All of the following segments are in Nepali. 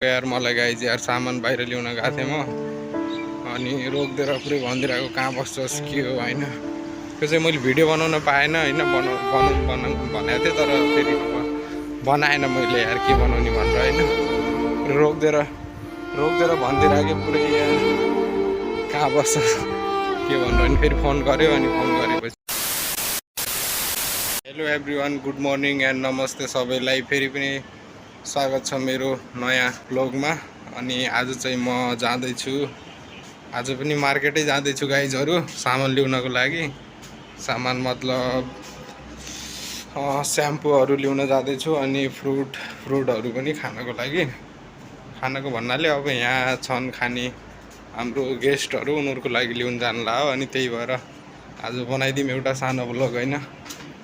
यार मलाई गाइज यार सामान बाहिर ल्याउन गएको थिएँ म अनि रोकिदिएर पुरै भनिदिरहेको कहाँ बस्छस् के हो होइन। त्यो चाहिँ मैले भिडियो बनाउन पाएन होइन, बनाउनु भनेको थिएँ तर फेरि अब बनाएन मैले यार के बनाउने भनेर होइन। रोकिदिएर भनिदिरहेको पुरै यार कहाँ बस्छस् के भनेर अनि फेरि फोन गऱ्यो। अनि फोन गरेपछि hello everyone, good morning and नमस्ते सबैलाई। फेरि पनि स्वागत छ मेरो नयाँ ब्लगमा। अनि आज चाहिँ म जाँदैछु, आज पनि मार्केटै जाँदैछु गाइजहरू सामान ल्याउनको लागि। सामान मतलब स्याम्पूहरू ल्याउन जाँदैछु अनि फ्रुटहरू पनि खानको लागि। खानको भन्नाले अब यहाँ छन् खाने हाम्रो गेस्टहरू, उनीहरूको लागि ल्याउन जान्ला हो। अनि त्यही भएर आज बनाइदिउँ एउटा सानो ब्लग होइन।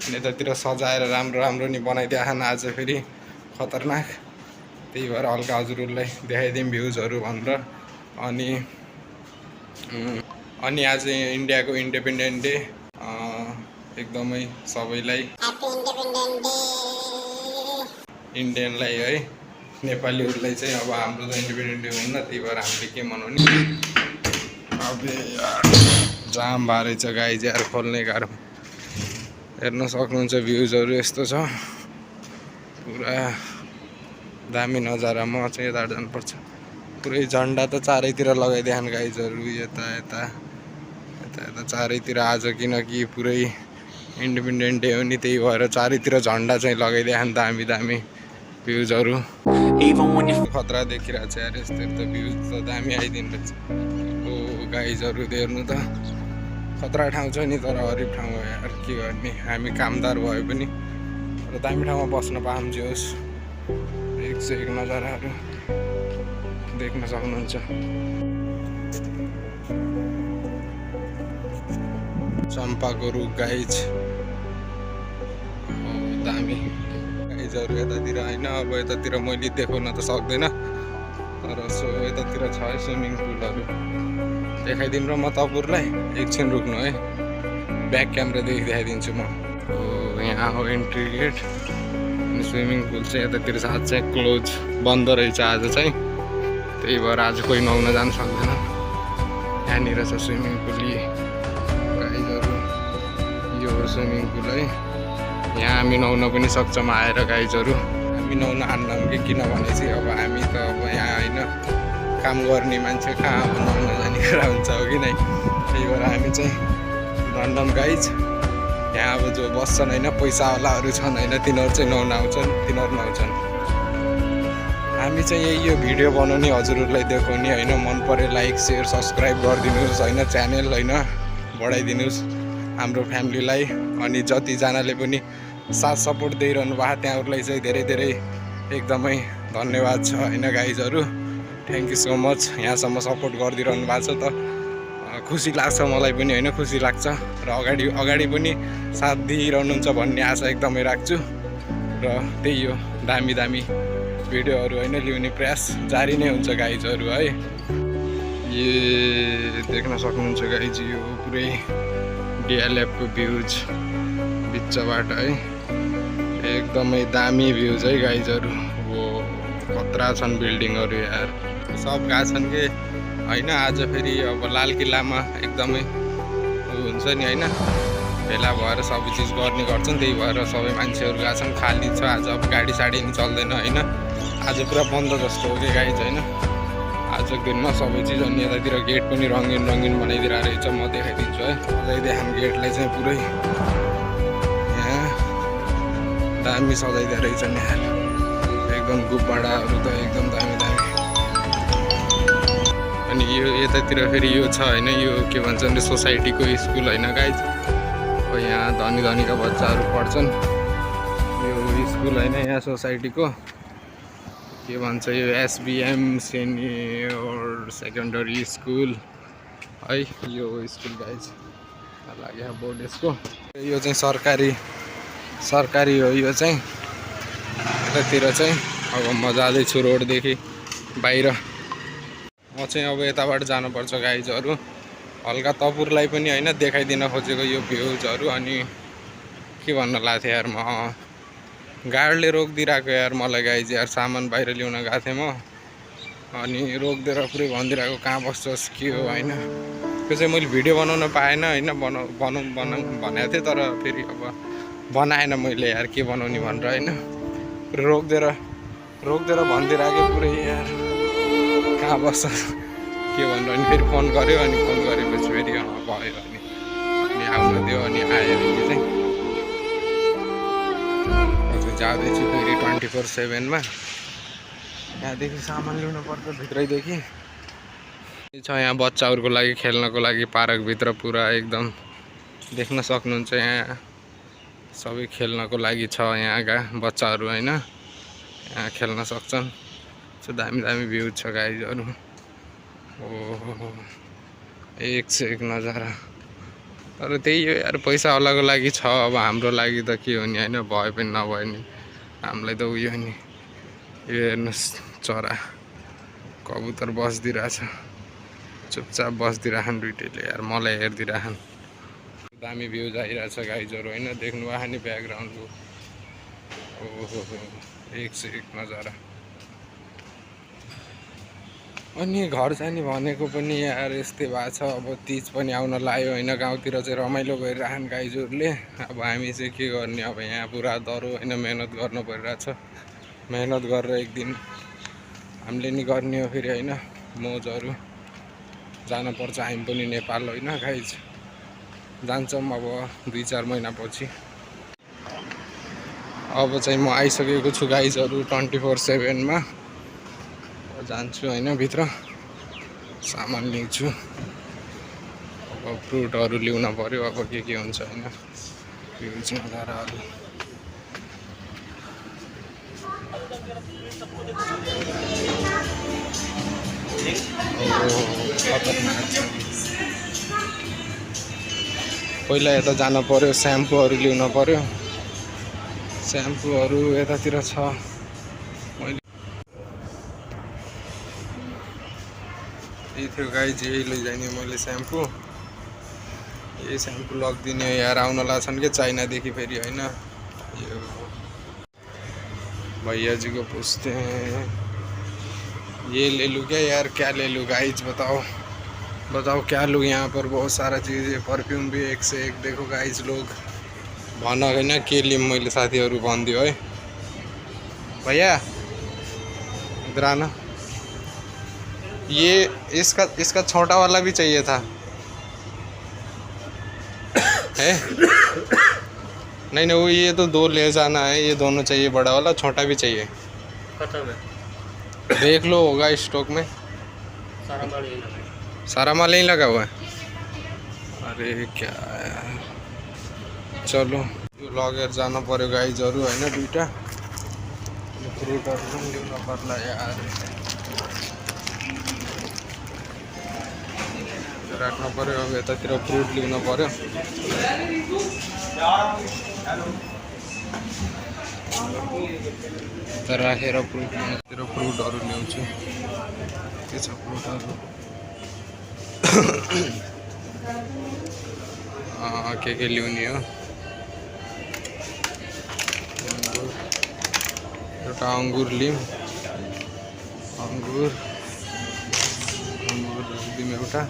यतातिर सजाएर राम्रो नि बनाइदिएन आज फेरि खतरनाक। त्यही भएर हल्का हजुरहरूलाई देखाइदिउँ भ्युजहरू भनेर। अनि आज इन्डियाको इन्डिपेन्डेन्ट डे, एकदमै सबैलाई इन्डियनलाई है, नेपालीहरूलाई चाहिँ अब हाम्रो त इन्डिपेन्डेन्ट डे हुन्न, त्यही भएर हामीले के मनाउने। अब जाम भएर छ गाइज यार, खोल्ने गाह्रो। हेर्न सक्नुहुन्छ भ्युजहरू यस्तो छ, पुरा दामी नजारा। म चाहिँ यता जानुपर्छ। पुरै झन्डा त चारैतिर लगाइदिएन गाइजहरू, यता चारैतिर आज, किनकि पुरै इन्डिपेन्डेन्ट डे हो नि, त्यही भएर चारैतिर झन्डा चाहिँ लगाइदिएन। दामी भ्युजहरू खतरा देखिरहेको छ यार। यस्तो भ्युज त दामी आइदिनु रहेछ। ओ गाइजहरू हेर्नु त, खतरा ठाउँ छ नि, तर हरिब ठाउँ हो यार, के गर्ने। हामी कामदार भए पनि र दामी ठाउँमा बस्न पाउँछौँ। एक से एक नजाराहरू देख्न सक्नुहुन्छ। चम्पाको रुख गाइज, दामी गाइजहरू यतातिर होइन। अब यतातिर मैले देखाउन त सक्दैन, तर यतातिर छ है स्विमिङ पुलहरू, देखाइदिनु र म तपाईँहरूलाई एकछिन रुक्नु है, ब्याक क्यामेरादेखि देखाइदिन्छु म। यहाँ हो इन्ट्री गेट। अनि स्विमिङ पुल चाहिँ यतातिर आज चाहिँ क्लोज, बन्द रहेछ आज चाहिँ, त्यही भएर आज कोही नुहाउन जानु सक्दैन। यहाँनिर छ स्विमिङ पुल गाइजहरू, यो हो स्विमिङ पुल है। यहाँ हामी नुहाउन पनि सक्छौँ आएर गाइजहरू। हामी नुहाउन हान्नौँ कि, किनभने चाहिँ अब हामी त अब यहाँ होइन काम गर्ने मान्छे, कहाँ अब नुहाउन जाने कुरा हुन्छ हो कि नै। त्यही भएर हामी चाहिँ नुहाउँछौँ गाइज। यहाँ अब जो बस्छन् होइन, पैसावालाहरू छन् होइन, तिनीहरू चाहिँ नुहाउन आउँछन्, तिनीहरू नुहाउँछन्। हामी चाहिँ यही यो भिडियो बनाउने, हजुरहरूलाई देखाउने होइन। मन पऱ्यो लाइक सेयर सब्सक्राइब गरिदिनुहोस् होइन, च्यानल होइन बढाइदिनुहोस् हाम्रो फ्यामिलीलाई। अनि जतिजनाले पनि साथ सपोर्ट दिइरहनु भएको त्यहाँहरूलाई चाहिँ धेरै एकदमै धन्यवाद छ होइन गाइजहरू। थ्याङ्क यू सो मच, यहाँसम्म सपोर्ट गरिदिइरहनु भएको छ त खुसी लाग्छ मलाई पनि होइन, खुसी लाग्छ। र अगाडि पनि साथ दिइरहनुहुन्छ भन्ने आशा एकदमै राख्छु। र त्यही हो, दामी भिडियोहरू होइन ल्याउने प्रयास जारी नै हुन्छ गाइजहरू है। देख्न सक्नुहुन्छ गाइज, यो पुरै डिएलएफको भ्युज बिचबाट है, एकदमै दामी भ्युज है गाइजहरू। हो खतरा छन् बिल्डिङहरू यार, सब गएको छन् कि होइन। आज फेरि अब लाल किल्लामा एकदमै हुन्छ नि होइन, भेला भएर सबै चिज गर्ने गर्छन्, त्यही भएर सबै मान्छेहरू गएको छन्। खाली छ आज, अब गाडी साडी नि चल्दैन होइन। आज पुरा बन्द जस्तो हो कि गाइज होइन, आजको दिनमा सबै चिज। अनि यतातिर गेट पनि रङ्गिन बनाइदिएर रहेछ, म देखाइदिन्छु है। सजाइदिएन गेटलाई चाहिँ पुरै यहाँ दामी सजाइदिएर रहेछ नि यार, एकदम गुब्बाडाहरू त एकदम दामी। अनि यो यतातिर फेरि यो छ होइन, यो के भन्छ भने सोसाइटीको स्कुल होइन गाइज। अब यहाँ धनीका बच्चाहरू पढ्छन्, यो स्कुल होइन यहाँ सोसाइटीको के भन्छ, यो एसबिएम सिनियर सेकेन्डरी स्कुल है, यो स्कुल गाइज लाग्यो बोर्ड यसको। यो चाहिँ सरकारी हो यो चाहिँ। यतातिर चाहिँ अब म जाँदैछु रोडदेखि बाहिर। म चाहिँ अब यताबाट जानुपर्छ गाइजहरू। हल्का तपाईँहरूलाई पनि होइन देखाइदिन खोजेको यो भ्युजहरू। अनि के भन्न लाग्थ्यो यार, म गाडीले रोकिदिरहेको यार मलाई गाइज यार, सामान बाहिर ल्याउन गएको थिएँ म अनि रोकिदिएर पुरै भनिदिरहेको कहाँ बस्छस् के हो होइन। त्यो चाहिँ मैले भिडियो बनाउन पाएन होइन, बनाउँ भनेको थिएँ, तर फेरि अब बनाएन मैले यार, के बनाउने भनेर होइन। पुरै रोकिदिएर भनिदिइरहेको पुरै यार कहाँ बस्छ के भनेर। अनि फेरि फोन गऱ्यो, अनि फोन गरेपछि फेरि भयो अनि आउन दियो, अनि आयो अहिले चाहिँ जाँदैछु फेरि 24/7मा। यहाँदेखि सामान ल्याउनु पर्छ भित्रैदेखि छ। यहाँ बच्चाहरूको लागि खेल्नको लागि पार्कभित्र पुरा एकदम देख्न सक्नुहुन्छ। यहाँ सबै खेल्नको लागि छ यहाँका बच्चाहरू होइन, यहाँ खेल्न सक्छन्। सो दामी दामी भ्यू छ गाइजहरू। ओहो एक से एक नजारा। तर त्यही हो यार, पैसावालाको लागि छ, अब हाम्रो लागि त के हो नि होइन, भए पनि नभए नि हामीलाई त उयो नि। यो हेर्नुहोस् चरा कबुतर बसिदिरहेछ, चुपचाप बसिदिरहन् दुइटैले यार, मलाई हेरिदिरहन्। दामी भ्यू आइरहेछ गाइजहरू होइन, देख्नुभयो नि ब्याकग्राउन्डको। ओहो एक से एक नजारा। अनि घर जाने भनेको पनि यार यस्तै भएको छ। अब तिज पनि आउन लाग्यो होइन, गाउँतिर चाहिँ रमाइलो गरिरहन् गाइजहरूले। अब हामी चाहिँ के गर्ने, अब यहाँ पुरा डह्रो होइन, मेहनत गर्नु परिरहेछ। मेहनत गरेर एक दिन हामीले नि गर्ने हो फेरि होइन, मोजहरू जानुपर्छ हामी पनि नेपाल होइन गाइज। जान्छौँ अब 2-4 महिनापछि। अब चाहिँ म आइसकेको छु गाइजहरू 24/7मा। जान्छु होइन, भित्र सामान लिन्छु। अब फ्रुटहरू ल्याउन पऱ्यो, अब के हुन्छ होइन, फ्रुट्स नजाराहरू। पहिला यता जानु पऱ्यो, स्याम्पूहरू ल्याउन पऱ्यो। स्याम्पूहरू यतातिर छ। मैले यही थियो गाइज, यही लैजाने मैले स्याम्पू। यही स्याम्पू लगिदिने यार, आउन लाग्छन् कि चाइनादेखि फेरि होइन। यो भैया जी को पूछते हैं ये ले लूँ क्या यार, क्या ले लूँ गाइज बताओ क्या लूँ। यहाँ पर बहुत सारा चीज़ है, परफ्यूम भी एक से एक। देखो गाइज लोग भन होइन के लिऊँ मैले, साथीहरू भनिदियो है। भैया इधर आना, ये इसका छोटा वाला भी चाहिए था है। नहीं वो ये तो 2 ले जाना है, ये दोनों चाहिए, बड़ा वाला छोटा भी चाहिए। खत्म है, देख लो होगा स्टॉक में। सारा माल यहीं लगा हुआ है। अरे क्या यार, चलो यो लगेर जानु पर्यो गाइजहरू होइन। 2टा फ्रुटहरू पनि ल्याउन पर्ला यार, राख्नु पर्यो। अब यतातिर फ्रुट ल्याउन पर्यो। राखेर फ्रुटहरू ल्याउँछु। के छ फ्रुटहरू के ल्याउने हो। एउटा अङ्गुर लिउँ, अङ्गुर राखिदिउँ। एउटा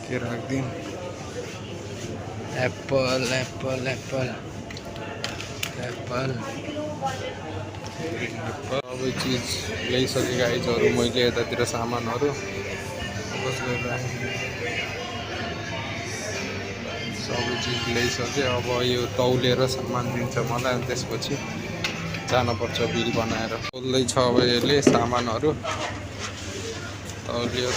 के राखिदिउँ, एप्पल सबै चिज ल्याइसकेँ गाइजहरू मैले। यतातिर सामानहरू सबै चिज ल्याइसकेँ। अब यो तौलेर सामान दिन्छ मलाई, अनि त्यसपछि जानुपर्छ बिल बनाएर। तौल्दैछ अब यसले सामानहरू, तौलियो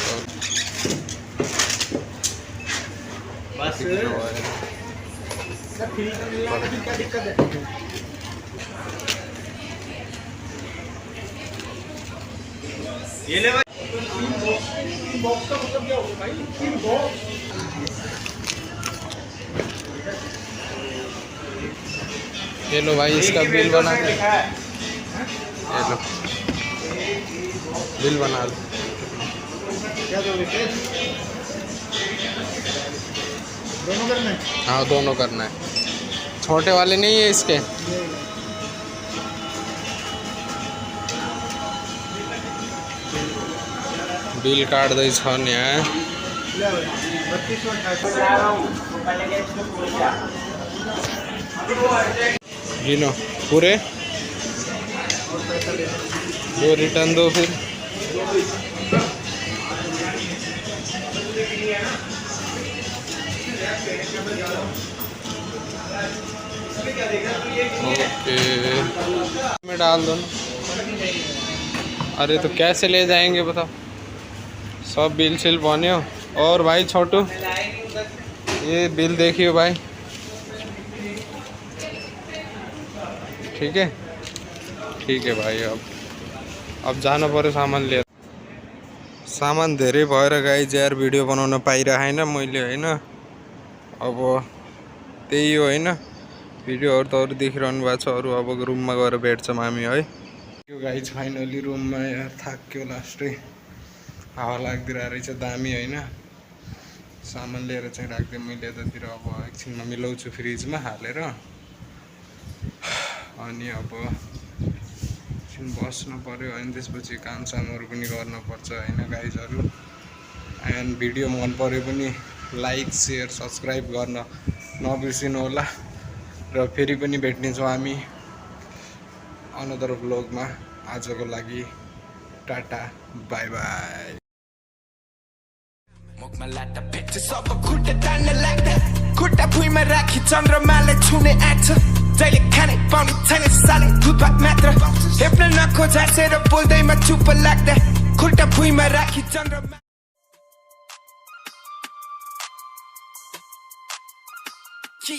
ये लो भाई, इसका बिल बना दे। ये लो बिल बना लो। दोनों करना है? हाँ दोनों करना है। छोटे वाले नहीं है इसके? बिल काट्दैछन् यहाँ। गिनो पूरे दो रिटर्न दो फिर। ओके में डाल दो ना। अरे तो कैसे ले जाएंगे बताओ, सब बिल शिल बने हो। और भाई छोटू ये बिल देखियो भाई, ठीक है ठीक है भाई। अब जानु पर्यो सामान लिएर। सामान धेरै भएर गाइज यार भिडियो बनाउन पाइरहेन मैले होइन। अब त्यही हो होइन, भिडियोहरू त अरू देखिरहनु भएको छ। अरू अब रुममा गएर भेट्छौँ हामी है। यो गाइज फाइनली रुममा यार थाक्यो लास्टै, हावा लाग्दिरहेको रहेछ दामी होइन। सामान लिएर चाहिँ राखिदिएँ मैले यतातिर। अब एकछिनमा मिलाउँछु फ्रिजमा हालेर। अनि अब एकछिन बस्नु पऱ्यो अनि त्यसपछि कामसामहरू पनि गर्नुपर्छ होइन गाइजहरू। एन्ड भिडियो मन पऱ्यो पनि लाइक सेयर सब्सक्राइब गर्न नबिर्सिनु होला। र फेरि पनि भेट्नेछौँ हामी अनदर भ्लगमा। आजको लागि टाटा बाई बाई। मुखमा लाटा भेट्छ सब खुट्टा तान्न लाग्दा, खुट्टा भुइँमा राखी चन्द्रमाले छुने आँट छ। जहिले खाने पाउने छैन साले दुधभात मात्र, हेप्न नखोज हाँसेर बोल्दैमा चुप लाग्दा, खुट्टा भुइँमा राखी चन्द्रमा।